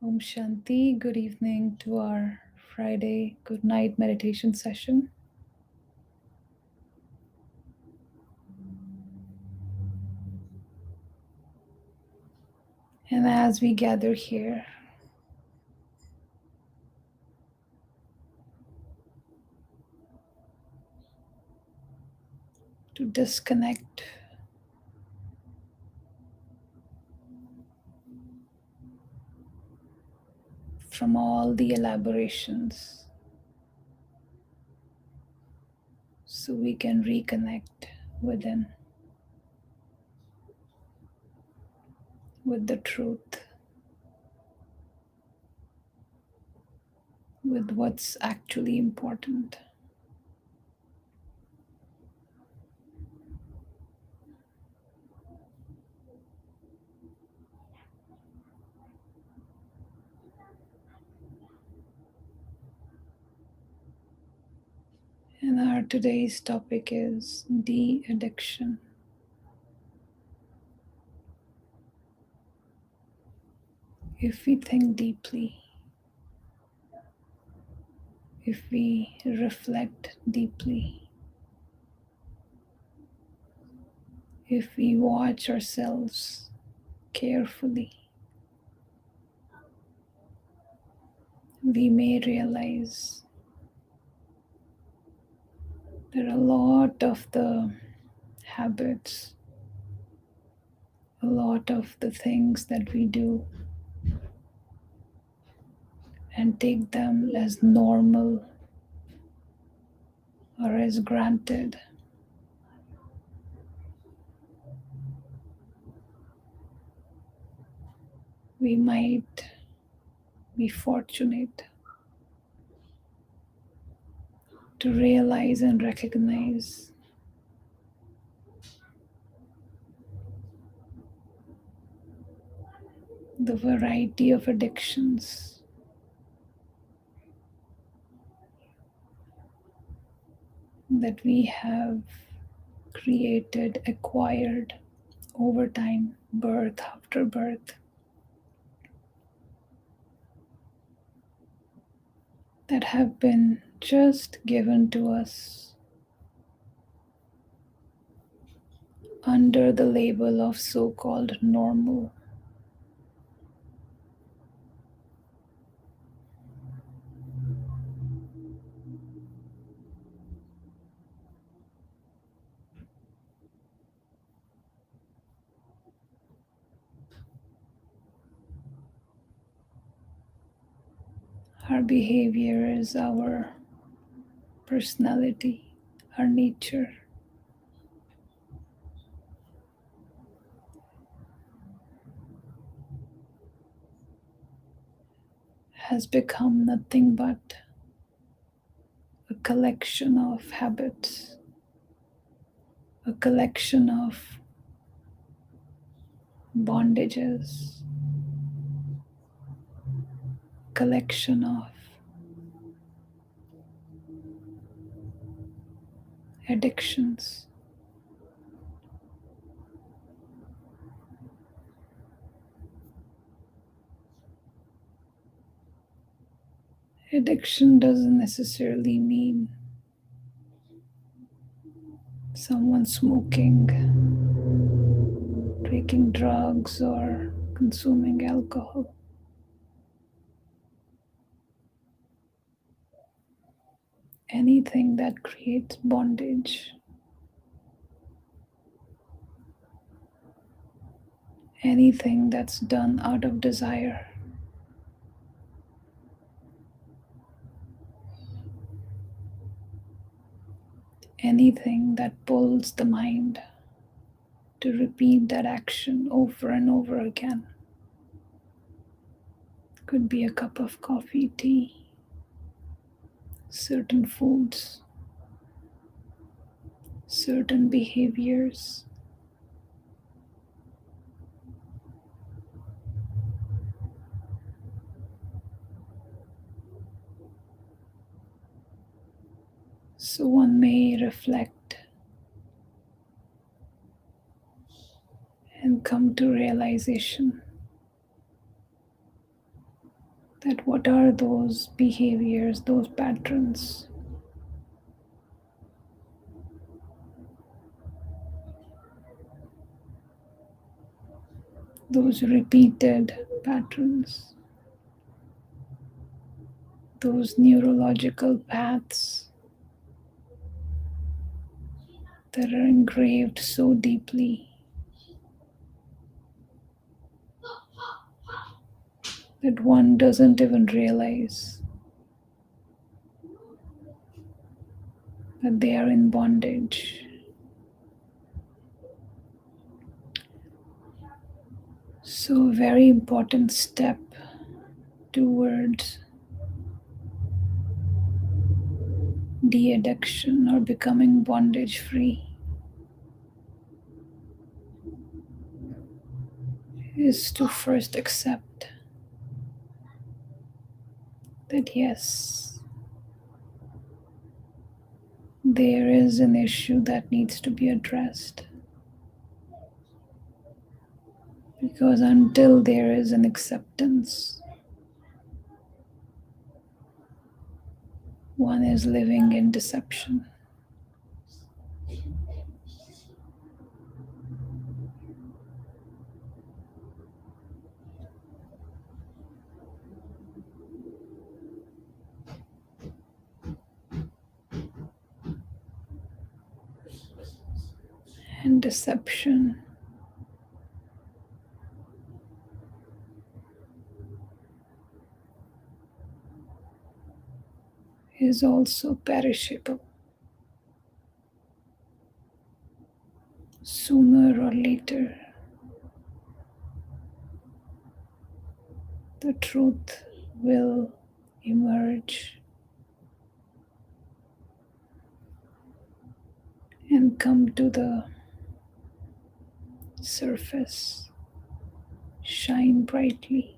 Om Shanti. Good evening to our Friday Good Night meditation session. And as we gather here to disconnect from all the elaborations so we can reconnect within with the truth, with what's actually important. And our today's topic is de-addiction. If we think deeply, if we reflect deeply, if we watch ourselves carefully, we may realize that a lot of the habits, a lot of the things that we do and take them as normal or as granted, we might be fortunate to realize and recognize the variety of addictions that we have created, acquired over time, birth after birth, that have been just given to us under the label of so-called normal. Our behavior is our personality, our nature. Has become nothing but a collection of habits, a collection of bondages, collection of addictions. Addiction doesn't necessarily mean someone smoking, taking drugs, or consuming alcohol. Anything that creates bondage, anything that's done out of desire, anything that pulls the mind to repeat that action over and over again. Could be a cup of coffee, tea, certain foods, certain behaviors. So one may reflect and come to realization that what are those behaviors, those patterns, those repeated patterns, those neurological paths that are engraved so deeply that one doesn't even realize that they are in bondage. So, a very important step towards de addiction or becoming bondage free is to first accept that yes, there is an issue that needs to be addressed. Because until there is an acceptance, one is living in deception. And deception is also perishable. Sooner or later, the truth will emerge and come to the surface, shine brightly.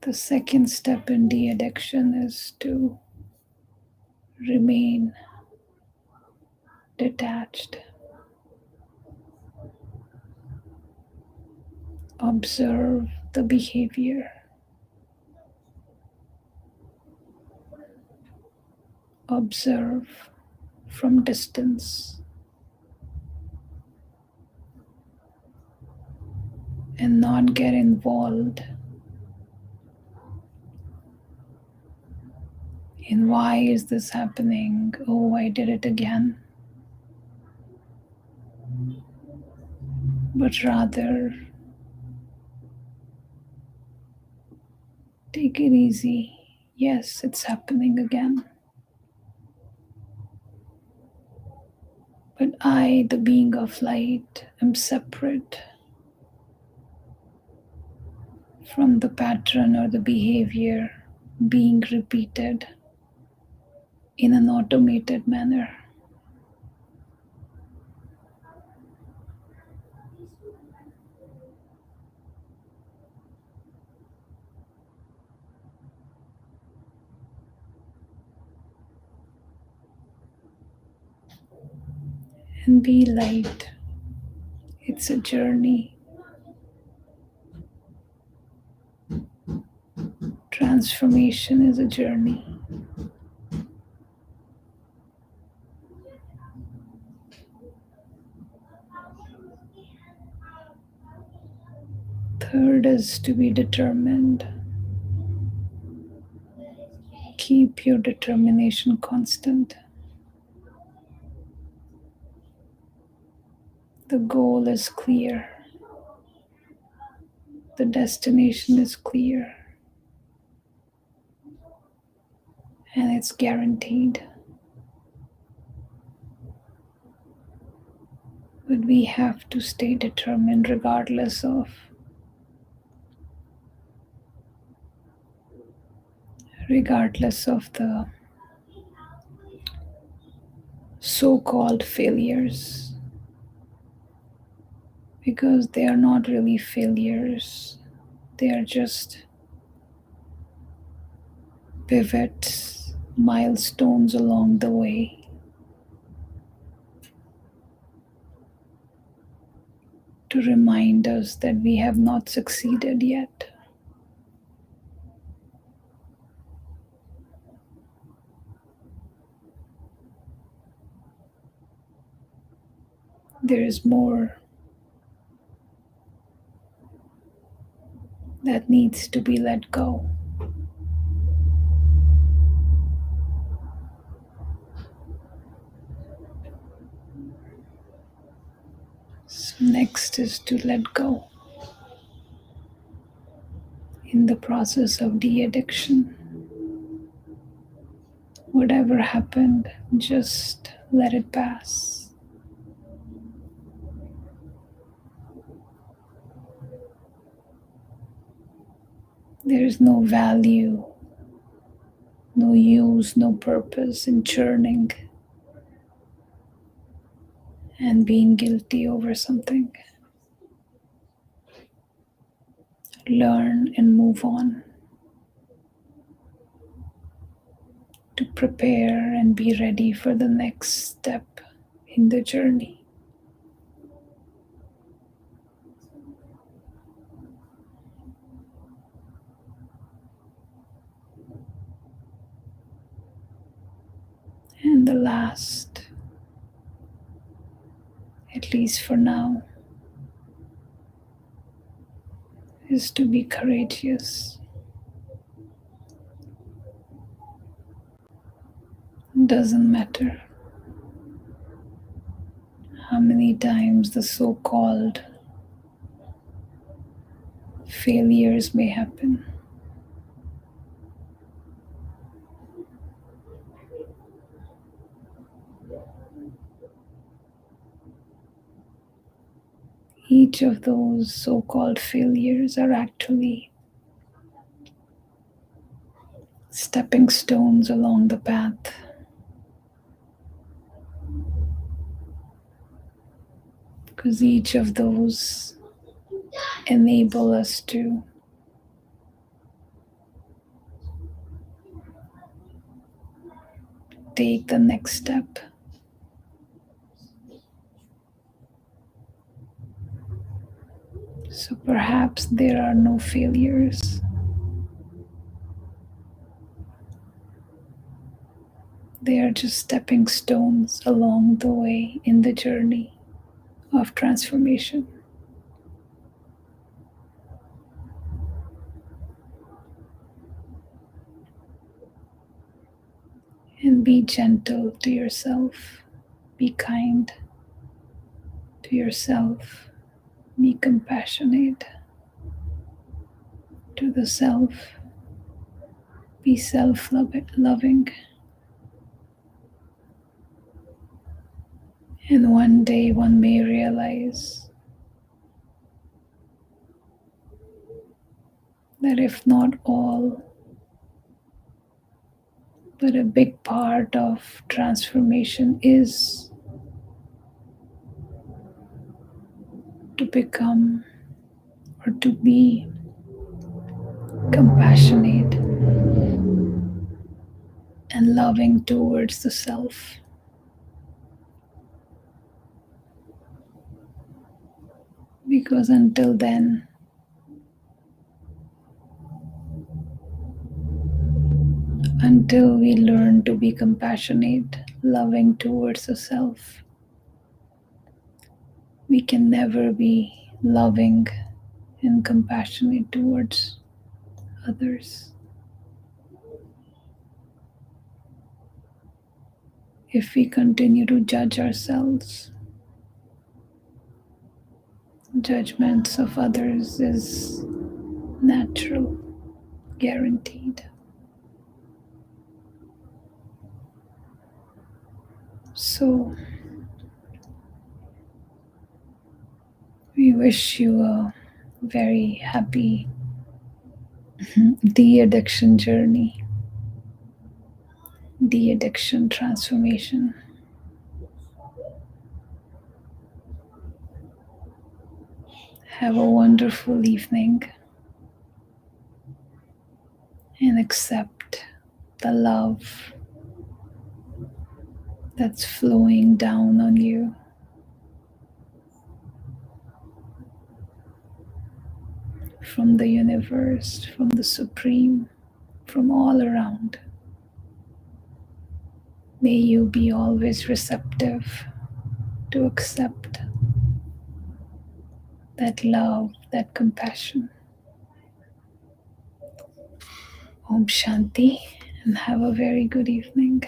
The second step in de addiction is to remain detached. Observe the behavior. Observe from distance and not get involved in why is this happening? Oh, I did it again. But rather take it easy. Yes, it's happening again. But I, the being of light, am separate from the pattern or the behavior being repeated in an automated manner. And be light. It's a journey. Transformation is a journey. Third is to be determined. Keep your determination constant. The goal is clear. The destination is clear. And it's guaranteed. But we have to stay determined regardless of the so-called failures, because they are not really failures. They are just pivots, milestones along the way. to remind us that we have not succeeded yet. There is more that needs to be let go. So next is to let go. In the process of de-addiction, whatever happened, just let it pass. There is no value, no use, no purpose in churning and being guilty over something. Learn and move on to prepare and be ready for the next step in the journey. And the last, at least for now, is to be courageous. It doesn't matter how many times the so-called failures may happen. Each of those so-called failures are actually stepping stones along the path. Because each of those enable us to take the next step. So perhaps there are no failures. They are just stepping stones along the way in the journey of transformation. And be gentle to yourself. Be kind to yourself. Be compassionate to the self. Be self-loving. And one day one may realize that if not all, but a big part of transformation is to become or to be compassionate and loving towards the self. Because until then, until we learn to be compassionate, loving towards the self, we can never be loving and compassionate towards others. If we continue to judge ourselves, judgments of others is natural, guaranteed. So, we wish you a very happy de-addiction journey, de-addiction transformation. Have a wonderful evening and accept the love that's flowing down on you. from the universe, from the Supreme, from all around. May you be always receptive to accept that love, that compassion. Om Shanti, and have a very good evening.